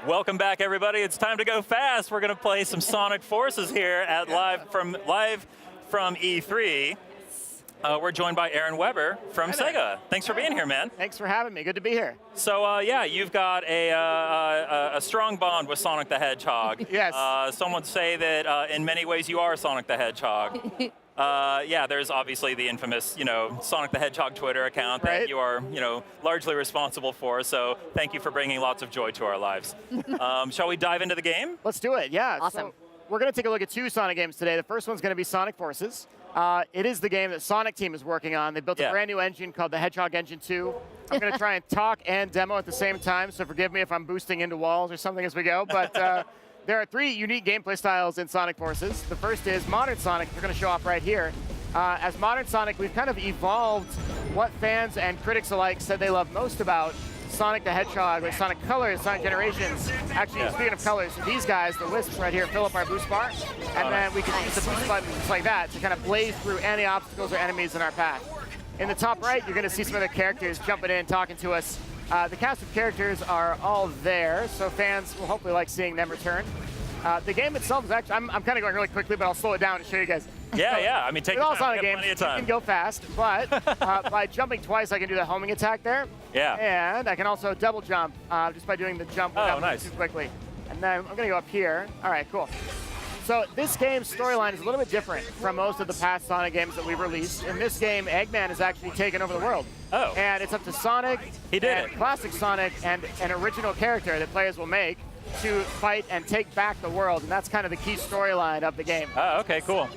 Welcome back, everybody. It's time to go fast. We're going to play some Sonic Forces here at live from E3. We're joined by Aaron Weber from Sega. Thanks for being here, man. Thanks for having me. Good to be here. So, yeah, you've got a strong bond with Sonic the Hedgehog. Yes. Some would say that in many ways you are Sonic the Hedgehog. Yeah, there's obviously the infamous, Sonic the Hedgehog Twitter account that you are, largely responsible for. So thank you for bringing lots of joy to our lives. Shall we dive into the game? Let's do it. Yeah. Awesome. So we're going to take a look at two Sonic games today. The first one's going to be Sonic Forces. It is the game that Sonic Team is working on. They built a brand new engine called the Hedgehog Engine 2. I'm going to try and talk and demo at the same time, so forgive me if I'm boosting into walls or something as we go. But there are three unique gameplay styles in Sonic Forces. The first is Modern Sonic, which we're going to show off right here. As Modern Sonic, we've kind of evolved what fans and critics alike said they love most about Sonic the Hedgehog, like Sonic Colors, Sonic Generations. Actually, speaking of colors, these guys, the wisps right here, fill up our boost bar, and then we can use the boost button just like that to kind of blaze through any obstacles or enemies in our path. In the top right, you're going to see some other characters jumping in, talking to us. The cast of characters are all there, so fans will hopefully like seeing them return. The game itself is actually, I'm kind of going really quickly, but I'll slow it down to show you guys. Yeah. I mean, take your time. Games, Plenty of time. You can go fast, but by jumping twice, I can do the homing attack there. Yeah. And I can also double jump just by doing the jump without moving too quickly. And then I'm going to go up here. All right, cool. So this game's storyline is a little bit different from most of the past Sonic games that we've released. In this game, Eggman has actually taken over the world. Oh. And it's up to Sonic, classic Sonic, and an original character that players will make to fight and take back the world. And that's kind of the key storyline of the game. Oh, okay, cool.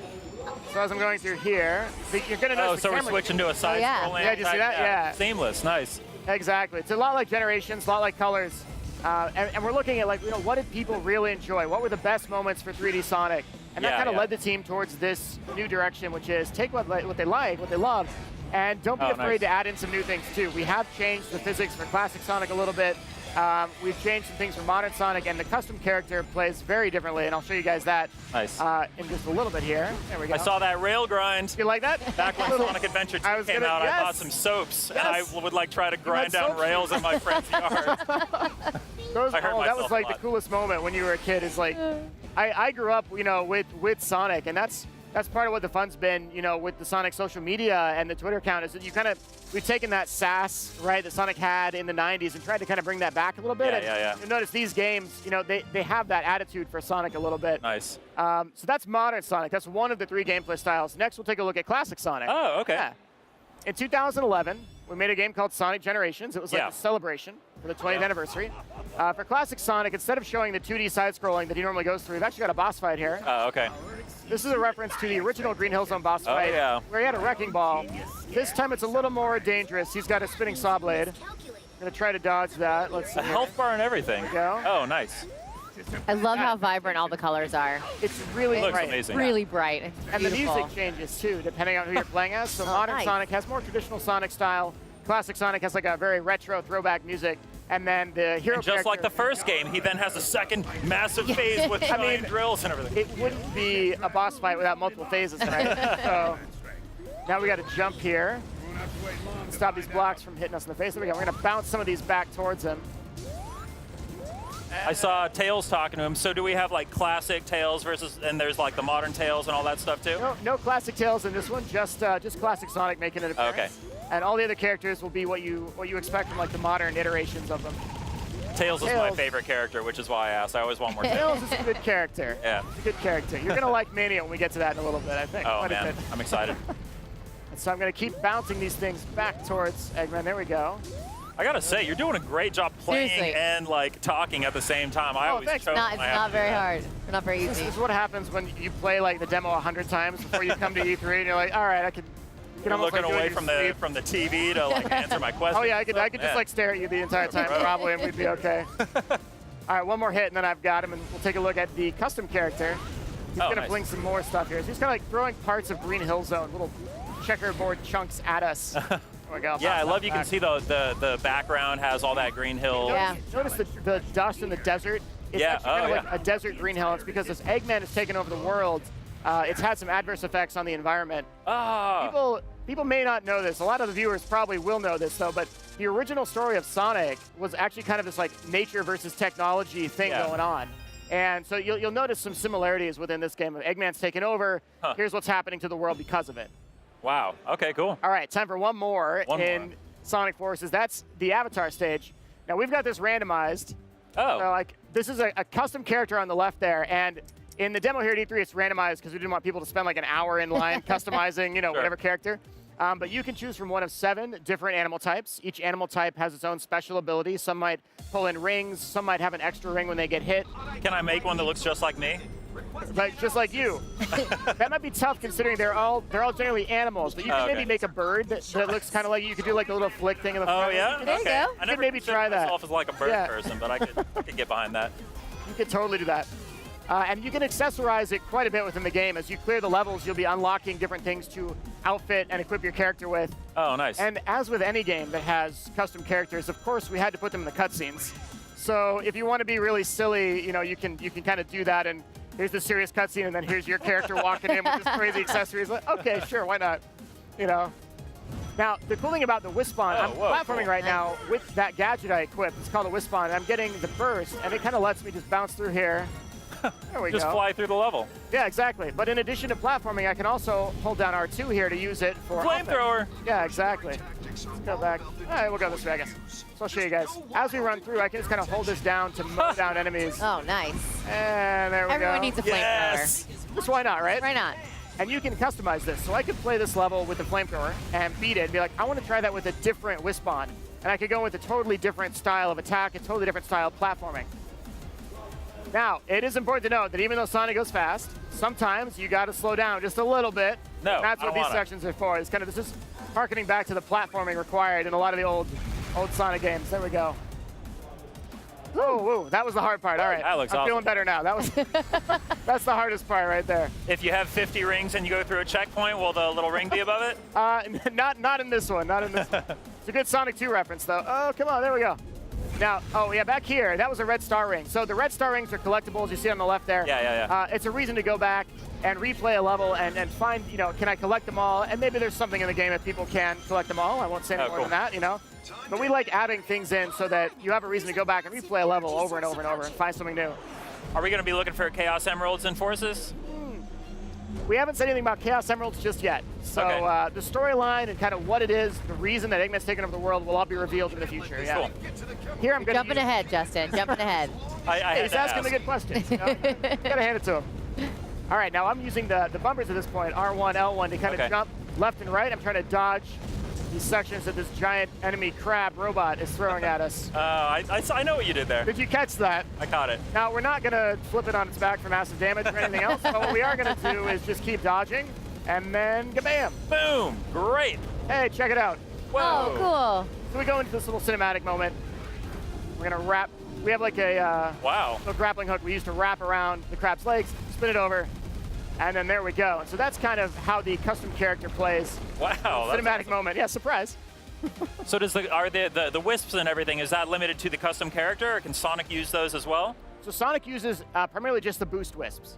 So as I'm going through here, you're going to notice so we're switching to a side scrolling. Yeah, did you see that? Yeah. Seamless, nice. Exactly. It's a lot like Generations, a lot like Colors. And we're looking at, what did people really enjoy? What were the best moments for 3D Sonic? And that kind of led the team towards this new direction, which is take what they like, what they love, and don't be afraid to add in some new things, too. We have changed the physics for classic Sonic a little bit. We've changed some things for Modern Sonic, and the custom character plays very differently, and I'll show you guys that in just a little bit here. There we go. I saw that rail grind. You like that? Back when Sonic Adventure 2 came out, I bought some soaps, and I would try to grind down rails in my friend's yard. That was like the coolest moment when you were a kid. Is like, I grew up, with Sonic, and that's part of what the fun's been, with the Sonic social media and the Twitter account, is that we've taken that sass, right, that Sonic had in the 90s and tried to kind of bring that back a little bit. You'll notice these games, they have that attitude for Sonic a little bit. Nice. So that's Modern Sonic. That's one of the three gameplay styles. Next, we'll take a look at Classic Sonic. Oh, okay. Yeah. In 2011, we made a game called Sonic Generations. It was like a celebration for the 20th anniversary. For Classic Sonic, instead of showing the 2D side-scrolling that he normally goes through, we've actually got a boss fight here. Oh, okay. This is a reference to the original Green Hill Zone boss fight, where he had a wrecking ball. This time it's a little more dangerous. He's got a spinning saw blade. I'm going to try to dodge that. Let's see. A health bar and everything. There we go. Oh, nice. I love how vibrant all the colors are. It's really looks bright. amazing. Really bright. It's and the beautiful. music changes, too, depending on who you're playing as. So Modern Sonic has more traditional Sonic style. Classic Sonic has like a very retro throwback music. And then the hero just like the first game, he then has a second massive phase with giant drills and everything. It wouldn't be a boss fight without multiple phases, right? So now we got to jump here. Stop these blocks from hitting us in the face. There we go. We're going to bounce some of these back towards him. I saw Tails talking to him. So do we have like classic Tails versus, and there's like the modern Tails and all that stuff too? No classic Tails in this one. Just classic Sonic making an appearance. Okay. And all the other characters will be what you expect from like the modern iterations of them. Tails is my favorite character, which is why I asked. I always want more Tails is a good character. Yeah. It's a good character. You're gonna like Mania when we get to that in a little bit, I think. Oh man, I'm excited. And so I'm gonna keep bouncing these things back towards Eggman. There we go. I gotta say, you're doing a great job playing and like talking at the same time. I always choke. It's not very hard. It's not very easy. This is what happens when you play like the demo 100 times before you come to E3, and you're like, all right, I can. You're looking away from the TV to like answer my question. Oh yeah, I could just like stare at you the entire time probably, and we'd be okay. All right, one more hit, and then I've got him, and we'll take a look at the custom character. He's gonna fling some more stuff here. So he's kind of like throwing parts of Green Hill Zone, little checkerboard chunks at us. There we go. Yeah, I love you can see the background has all that Green Hill. Yeah. Notice the dust in the desert. It's actually kind of like a desert Green Hill. It's because this Eggman has taken over the world. It's had some adverse effects on the environment. People may not know this. A lot of the viewers probably will know this, though, but the original story of Sonic was actually kind of this like nature versus technology thing going on. And so you'll notice some similarities within this game. Eggman's taken over. Here's what's happening to the world because of it. Wow. Okay, cool. All right, time for one more in Sonic Forces. That's the Avatar stage. Now, we've got this randomized. Oh. So, like, this is a custom character on the left there. And in the demo here at E3, it's randomized because we didn't want people to spend like an hour in line customizing, you know, whatever character. But you can choose from one of 7 different animal types. Each animal type has its own special ability. Some might pull in rings. Some might have an extra ring when they get hit. Can I make one that looks just like me? Like, just like you. That might be tough considering they're all generally animals. But you can maybe make a bird that looks kind of like you could do like a little flick thing in the front. Oh yeah. There you go. I never maybe try that. myself as like a bird person, but I could get behind that. You could totally do that. And you can accessorize it quite a bit within the game. As you clear the levels, you'll be unlocking different things to outfit and equip your character with. Oh, nice. And as with any game that has custom characters, of course, we had to put them in the cutscenes. So if you want to be really silly, you know, you can kind of do that. And here's the serious cutscene, and then here's your character walking in with this crazy accessories. Like, okay, sure, why not? You know. Now, the cool thing about the Wispon, I'm platforming right now with that gadget I equipped. It's called a Wispon, and I'm getting the burst, and it kind of lets me just bounce through here. There we go. Just fly through the level. Yeah, exactly. But in addition to platforming, I can also hold down R2 here to use it for flamethrower. Yeah, exactly. Let's go back. All right, we'll go this way, I guess. So I'll show you guys. As we run through, I can just kind of hold this down to mow down enemies. Oh, nice. And there we go. Everyone needs a flamethrower. Just why not, right? Why not? And you can customize this. So I could play this level with the flamethrower and beat it and be like, I want to try that with a different Wispon. And I could go with a totally different style of attack, a totally different style of platforming. Now, it is important to note that even though Sonic goes fast, sometimes you got to slow down just a little bit. No, and that's what these sections are for. It's kind of this is harkening back to the platforming required in a lot of the old Sonic games. There we go. Whoa, that was the hard part. All right, that looks I'm awesome. feeling better now. That was that's the hardest part right there. If you have 50 rings and you go through a checkpoint, will the little ring be above it? Not in this one. Not in this one. It's a good Sonic 2 reference though. Oh, come on, there we go. Now, oh yeah, back here, that was a red star ring. So the red star rings are collectibles, you see on the left there. Yeah. It's a reason to go back and replay a level and find, you know, can I collect them all? And maybe there's something in the game that people can collect them all. I won't say any more than that, you know. But we like adding things in so that you have a reason to go back and replay a level over and over and over and find something new. Are we going to be looking for Chaos Emeralds and Forces? We haven't said anything about Chaos Emeralds just yet. So the storyline and kind of what it is, the reason that Eggman's taken over the world will all be revealed in the future. Yeah. Cool. Here I'm going Jumping ahead, Justin. Jumping ahead. He's asking the good questions. You know? Gotta hand it to him. All right, now I'm using the bumpers at this point, R1, L1, to kind of jump left and right. I'm trying to dodge these sections that this giant enemy crab robot is throwing at us. I know what you did there. Did you catch that? I caught it. Now, we're not going to flip it on its back for massive damage or anything else, but what we are going to do is just keep dodging, and then kabam! Boom! Great! Hey, check it out. Whoa. Oh, cool. So we go into this little cinematic moment. We're going to wrap. We have like a little grappling hook we use to wrap around the crab's legs, spin it over, and then there we go. And so that's kind of how the custom character plays. Wow. Cinematic moment. Yeah, surprise. So does the wisps and everything, is that limited to the custom character, or can Sonic use those as well? So Sonic uses primarily just the boost wisps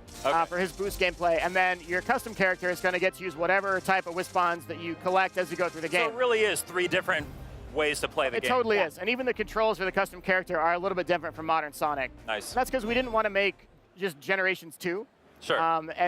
for his boost gameplay, and then your custom character is going to get to use whatever type of wispons that you collect as you go through the game. So it really is 3 different ways to play the game. It totally is, and even the controls for the custom character are a little bit different from modern Sonic. Nice. That's because we didn't want to make just Generations 2. Sure.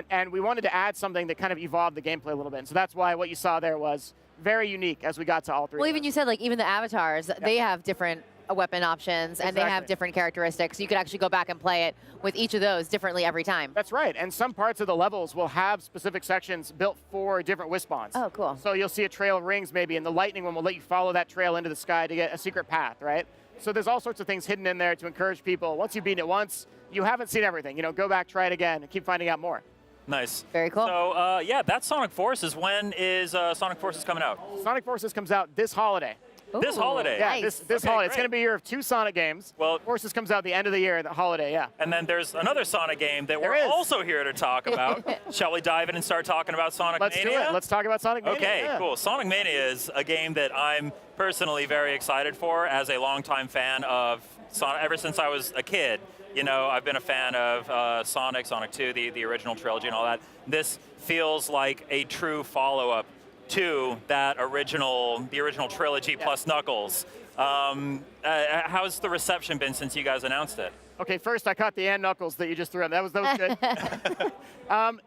And we wanted to add something that kind of evolved the gameplay a little bit. And so that's why what you saw there was very unique as we got to all 3. Well, even you said, like, even the avatars, they have different weapon options, and they have different characteristics. You could actually go back and play it with each of those differently every time. That's right. And some parts of the levels will have specific sections built for different wispons. Oh, cool. So you'll see a trail of rings maybe, and the lightning one will let you follow that trail into the sky to get a secret path, right? So there's all sorts of things hidden in there to encourage people. Once you've beaten it once, you haven't seen everything. You know, go back, try it again, and keep finding out more. Nice. Very cool. So, yeah, that's Sonic Forces. When is Sonic Forces coming out? Sonic Forces comes out this holiday. Ooh, this holiday? Yeah, nice. this holiday. It's going to be a year of 2 Sonic games. Well, Forces comes out the end of the year, the holiday, yeah. And then there's another Sonic game that we're is. also here to talk about. Shall we dive in and start talking about Sonic Mania? Let's do it. Let's talk about Sonic Mania. Okay, cool. Sonic Mania is a game that I'm personally very excited for as a longtime fan of Sonic. Ever since I was a kid, you know, I've been a fan of Sonic 2, the original trilogy and all that. This feels like a true follow-up to the original trilogy plus Knuckles. How's the reception been since you guys announced it? Okay, first I caught the and Knuckles that you just threw in. That was good.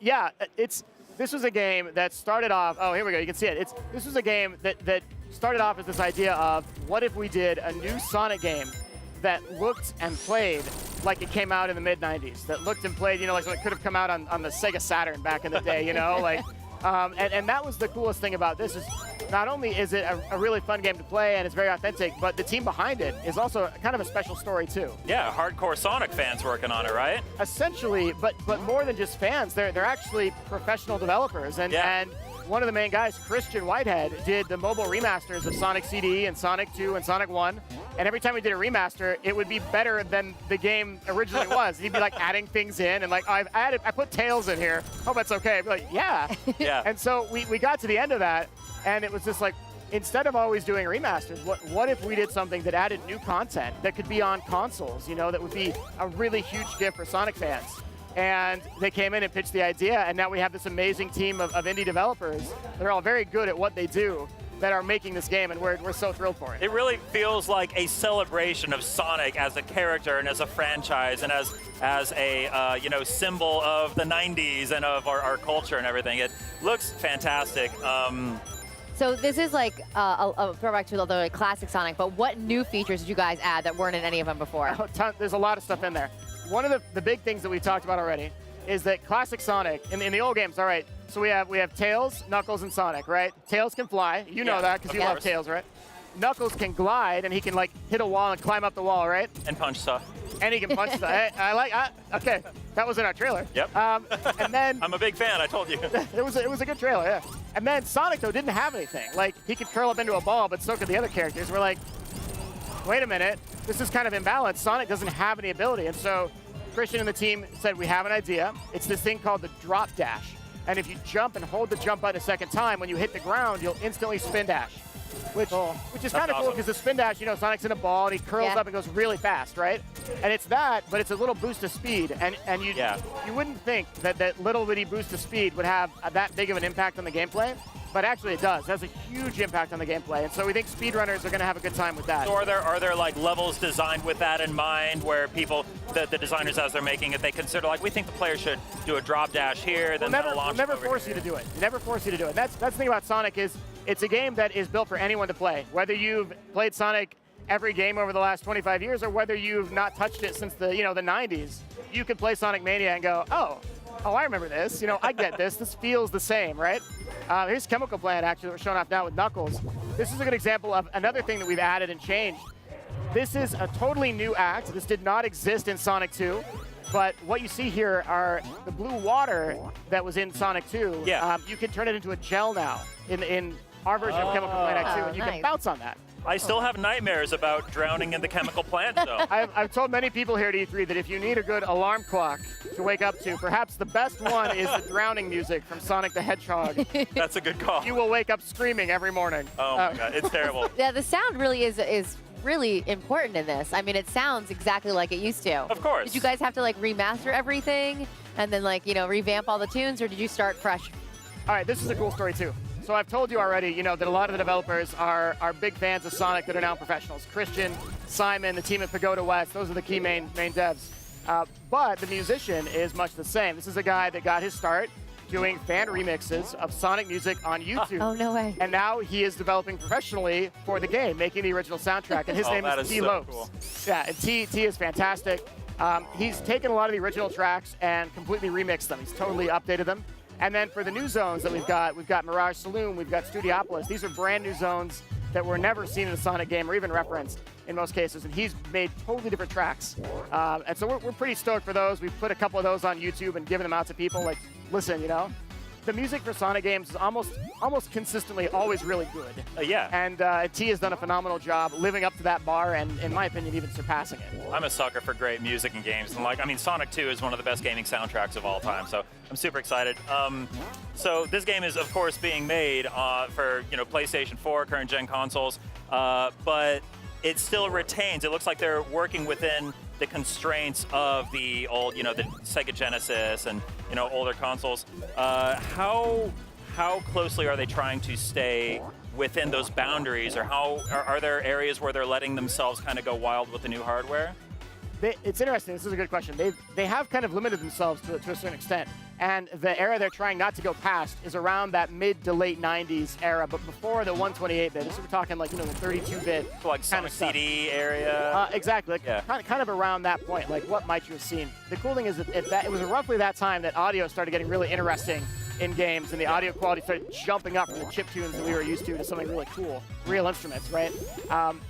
Yeah, this was a game that started off. Oh, here we go. You can see it. This was a game that started off as this idea of what if we did a new Sonic game that looked and played like it came out in the mid-90s. That looked and played, like so it could have come out on the Sega Saturn back in the day, like. And that was the coolest thing about this is not only is it a really fun game to play and it's very authentic, but the team behind it is also kind of a special story too. Yeah, hardcore Sonic fans working on it, right? Essentially, but more than just fans, they're actually professional developers. And one of the main guys, Christian Whitehead, did the mobile remasters of Sonic CD and Sonic 2 and Sonic 1. And every time we did a remaster, it would be better than the game originally was. He'd be like adding things in and like, I put Tails in here. Hope that's okay. I'd be like, yeah. And so we got to the end of that, and it was just like, instead of always doing remasters, what if we did something that added new content that could be on consoles, that would be a really huge gift for Sonic fans? And they came in and pitched the idea, and now we have this amazing team of indie developers that are all very good at what they do that are making this game, and we're so thrilled for it. It really feels like a celebration of Sonic as a character and as a franchise and as a symbol of the 90s and of our culture and everything. It looks fantastic. So this is like a throwback to the classic Sonic, but what new features did you guys add that weren't in any of them before? There's a lot of stuff in there. One of the big things that we've talked about already is that classic Sonic, in the old games, all right, so we have Tails, Knuckles, and Sonic, right? Tails can fly. You know that because you love Tails, right? Knuckles can glide, and he can, like, hit a wall and climb up the wall, right? And punch stuff. And he can punch stuff. Okay, that was in our trailer. Yep. And then... I'm a big fan, I told you. it was a good trailer, yeah. And then Sonic, though, didn't have anything. Like, he could curl up into a ball, but so could the other characters. We're like, wait a minute, this is kind of imbalanced. Sonic doesn't have any ability, and so Christian and the team said, we have an idea. It's this thing called the drop dash. And if you jump and hold the jump button a second time, when you hit the ground, you'll instantly spin dash. Which is kind of cool because the spin dash, Sonic's in a ball and he curls up and goes really fast, right? And it's that, but it's a little boost of speed. And you wouldn't think that little bitty boost of speed would have that big of an impact on the gameplay. But actually it does. It has a huge impact on the gameplay. And so we think speedrunners are going to have a good time with that. So are there like levels designed with that in mind where people, the designers as they're making it, they consider like, we think the player should do a drop dash here, then we'll never force you to do it. Never force you to do it. That's the thing about Sonic is it's a game that is built for anyone to play. Whether you've played Sonic every game over the last 25 years or whether you've not touched it since the 90s, you can play Sonic Mania and go, oh, I remember this. I get this. This feels the same, right? Here's Chemical Plant, actually, that we're showing off now with Knuckles. This is a good example of another thing that we've added and changed. This is a totally new act. This did not exist in Sonic 2. But what you see here are the blue water that was in Sonic 2. Yeah. You can turn it into a gel now in our version of Chemical Plant Act 2, and you can bounce on that. I still have nightmares about drowning in the chemical plant, though. I've told many people here at E3 that if you need a good alarm clock to wake up to, perhaps the best one is the drowning music from Sonic the Hedgehog. That's a good call. You will wake up screaming every morning. Oh my God, it's terrible. Yeah, the sound really is really important in this. I mean, it sounds exactly like it used to. Of course. Did you guys have to like remaster everything and then like, revamp all the tunes, or did you start fresh? All right, this is a cool story too. So I've told you already, that a lot of the developers are big fans of Sonic that are now professionals. Christian, Simon, the team at Pagoda West, those are the key main devs. But the musician is much the same. This is a guy that got his start doing fan remixes of Sonic music on YouTube. Oh, no way. And now he is developing professionally for the game, making the original soundtrack. And his name is T. Lopes. Cool. Yeah, and T is fantastic. He's taken a lot of the original tracks and completely remixed them. He's totally updated them. And then for the new zones that we've got Mirage Saloon, we've got Studiopolis. These are brand new zones that were never seen in a Sonic game or even referenced in most cases. And he's made totally different tracks. And so we're pretty stoked for those. We've put a couple of those on YouTube and given them out to people. Like, listen, the music for Sonic games is almost consistently always really good. Yeah. And T has done a phenomenal job living up to that bar and, in my opinion, even surpassing it. I'm a sucker for great music and games. And Sonic 2 is one of the best gaming soundtracks of all time. So I'm super excited. So this game is, of course, being made for PlayStation 4, current gen consoles, but it still retains. It looks like they're working within the constraints of the old, the Sega Genesis and older consoles. how closely are they trying to stay within those boundaries, or how are there areas where they're letting themselves kind of go wild with the new hardware? It's interesting. This is a good question. They have kind of limited themselves to a certain extent. And the era they're trying not to go past is around that mid to late 90s era, but before the 128-bit. This we're talking like, the 32-bit So like kind of CD area? Exactly. Like, kind of around that point. Like, what might you have seen? The cool thing is that it was roughly that time that audio started getting really interesting in games, and the audio quality started jumping up from the chip tunes that we were used to something really cool, real instruments, right?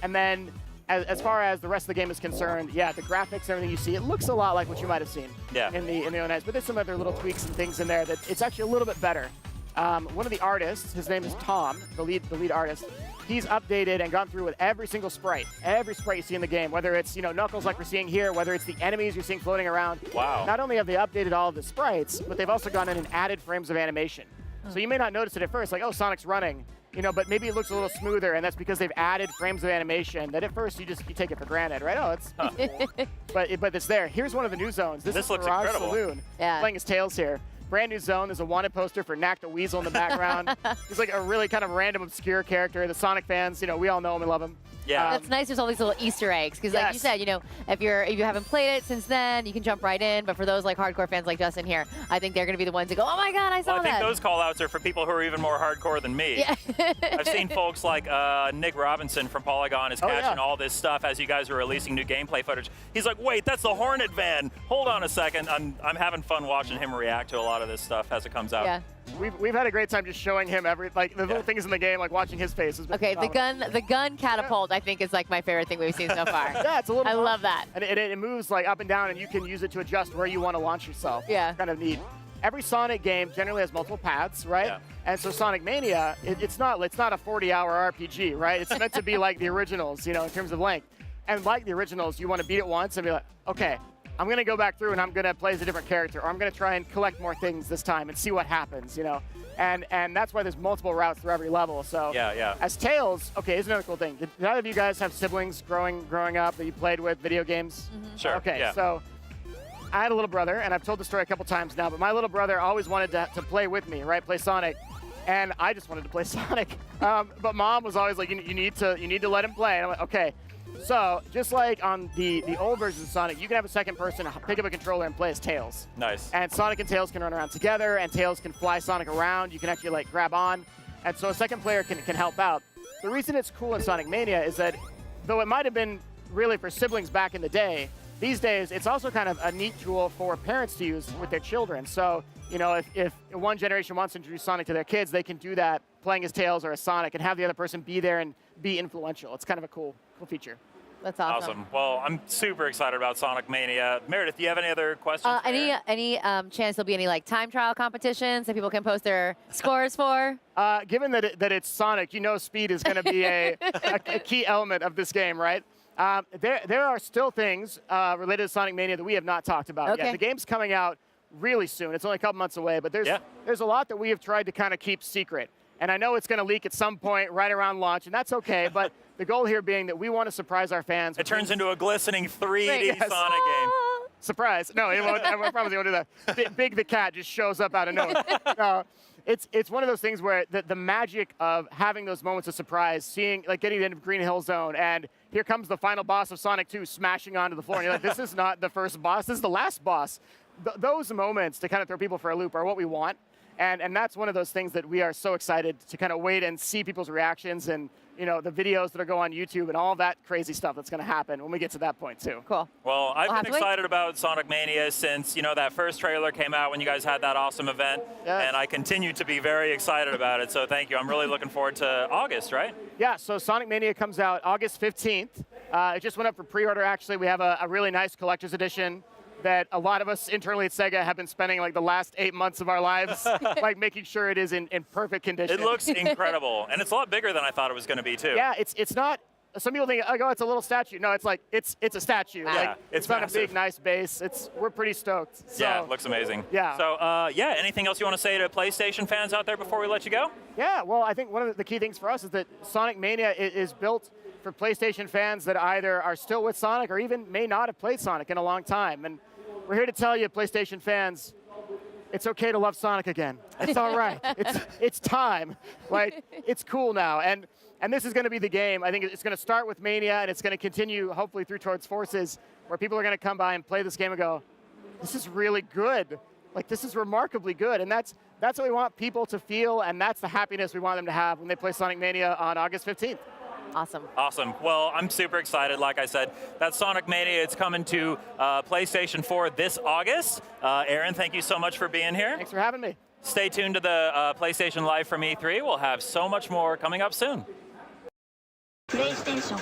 And then as far as the rest of the game is concerned, yeah, the graphics, everything you see, it looks a lot like what you might have seen in the ONES, but there's some other little tweaks and things in there that it's actually a little bit better. One of the artists, his name is Tom, the lead artist. He's updated and gone through with every single sprite you see in the game, whether it's Knuckles like we're seeing here, whether it's the enemies you're seeing floating around. Wow. Not only have they updated all of the sprites, but they've also gone in and added frames of animation. So you may not notice it at first, like, oh, Sonic's running, but maybe it looks a little smoother, and that's because they've added frames of animation that at first you take it for granted, right? Oh, it's cool. but it's there. Here's one of the new zones. This is looks Mirage incredible. Saloon. Yeah. Playing his Tails here. Brand new zone. There's a wanted poster for Knack the Weasel in the background. He's like a really kind of random, obscure character. The Sonic fans, we all know him and love him. Yeah. That's nice. There's all these little Easter eggs because, like you said, if you haven't played it since then, you can jump right in. But for those like hardcore fans like Justin here, I think they're going to be the ones to go, "Oh my God, I saw I that." think those call-outs are for people who are even more hardcore than me. Yeah. I've seen folks like Nick Robinson from Polygon is catching all this stuff as you guys are releasing new gameplay footage. He's like, "Wait, that's the Hornet van. Hold on a second." I'm having fun watching him react to a lot of this stuff as it comes out. Yeah. We've had a great time just showing him the little things in the game, like watching his faces. Okay, the gun catapult I think is like my favorite thing we've seen so far. Yeah, it's a little. I love that. And it moves like up and down, and you can use it to adjust where you want to launch yourself. Yeah. It's kind of neat. Every Sonic game generally has multiple paths, right? Yeah. And so Sonic Mania, it's not a 40-hour RPG, right? It's meant to be like the originals, in terms of length. And like the originals, you want to beat it once and be like, okay, I'm going to go back through and I'm going to play as a different character, or I'm going to try and collect more things this time and see what happens, And that's why there's multiple routes through every level. So Yeah. as Tails, okay, here's another cool thing. Did either of you guys have siblings growing up that you played with video games? Mm-hmm. Sure. Okay, yeah. so I had a little brother, and I've told the story a couple times now, but my little brother always wanted to play with me, right? Play Sonic. And I just wanted to play Sonic. But Mom was always like, you need to let him play. And I'm like, okay. So just like on the old version of Sonic, you can have a second person pick up a controller and play as Tails. Nice. And Sonic and Tails can run around together, and Tails can fly Sonic around. You can actually like grab on. And so a second player can help out. The reason it's cool in Sonic Mania is that though it might have been really for siblings back in the day, these days it's also kind of a neat tool for parents to use with their children. So, if one generation wants to introduce Sonic to their kids, they can do that playing as Tails or as Sonic and have the other person be there and be influential. It's kind of a cool feature. That's awesome. Well, I'm super excited about Sonic Mania. Meredith, do you have any other questions? Any chance there'll be any like time trial competitions that people can post their scores for? Given that it's Sonic, speed is going to be a key element of this game, right? There are still things related to Sonic Mania that we have not talked about yet. The game's coming out really soon. It's only a couple months away, but there's a lot that we have tried to kind of keep secret. And I know it's going to leak at some point right around launch, and that's okay, but the goal here being that we want to surprise our fans. It turns into a glistening 3D Sonic game. Surprise. No, it won't, I probably won't do that. Big the Cat just shows up out of nowhere. It's one of those things where the magic of having those moments of surprise, getting to the end of Green Hill Zone, and here comes the final boss of Sonic 2 smashing onto the floor, and you're like, this is not the first boss, this is the last boss. Those moments to kind of throw people for a loop are what we want. And that's one of those things that we are so excited to kind of wait and see people's reactions and, the videos that'll go on YouTube and all that crazy stuff that's going to happen when we get to that point, too. Cool. Well, I've been excited about Sonic Mania since, that first trailer came out when you guys had that awesome event. Yes. And I continue to be very excited about it. So thank you. I'm really looking forward to August, right? Yeah, so Sonic Mania comes out August 15th. It just went up for pre-order, actually. We have a really nice collector's edition that a lot of us internally at Sega have been spending like the last 8 months of our lives like making sure it is in perfect condition. It looks incredible, and it's a lot bigger than I thought it was going to be too. Yeah, it's not. Some people think, oh, it's a little statue. No, it's like it's a statue. Yeah, like, it's not massive. a big, nice base. We're pretty stoked. So, Yeah, it looks amazing. Yeah. So anything else you want to say to PlayStation fans out there before we let you go? Yeah, well, I think one of the key things for us is that Sonic Mania is built for PlayStation fans that either are still with Sonic or even may not have played Sonic in a long time. And we're here to tell you, PlayStation fans, it's okay to love Sonic again. It's all right. It's time. Like, it's cool now. And this is going to be the game. I think it's going to start with Mania, and it's going to continue, hopefully, through towards Forces, where people are going to come by and play this game and go, this is really good. Like, this is remarkably good. And that's what we want people to feel, and that's the happiness we want them to have when they play Sonic Mania on August 15th. Awesome. Awesome. Well, I'm super excited. Like I said, that's Sonic Mania. It's coming to PlayStation 4 this August. Aaron, thank you so much for being here. Thanks for having me. Stay tuned to the PlayStation Live from E3. We'll have so much more coming up soon. PlayStation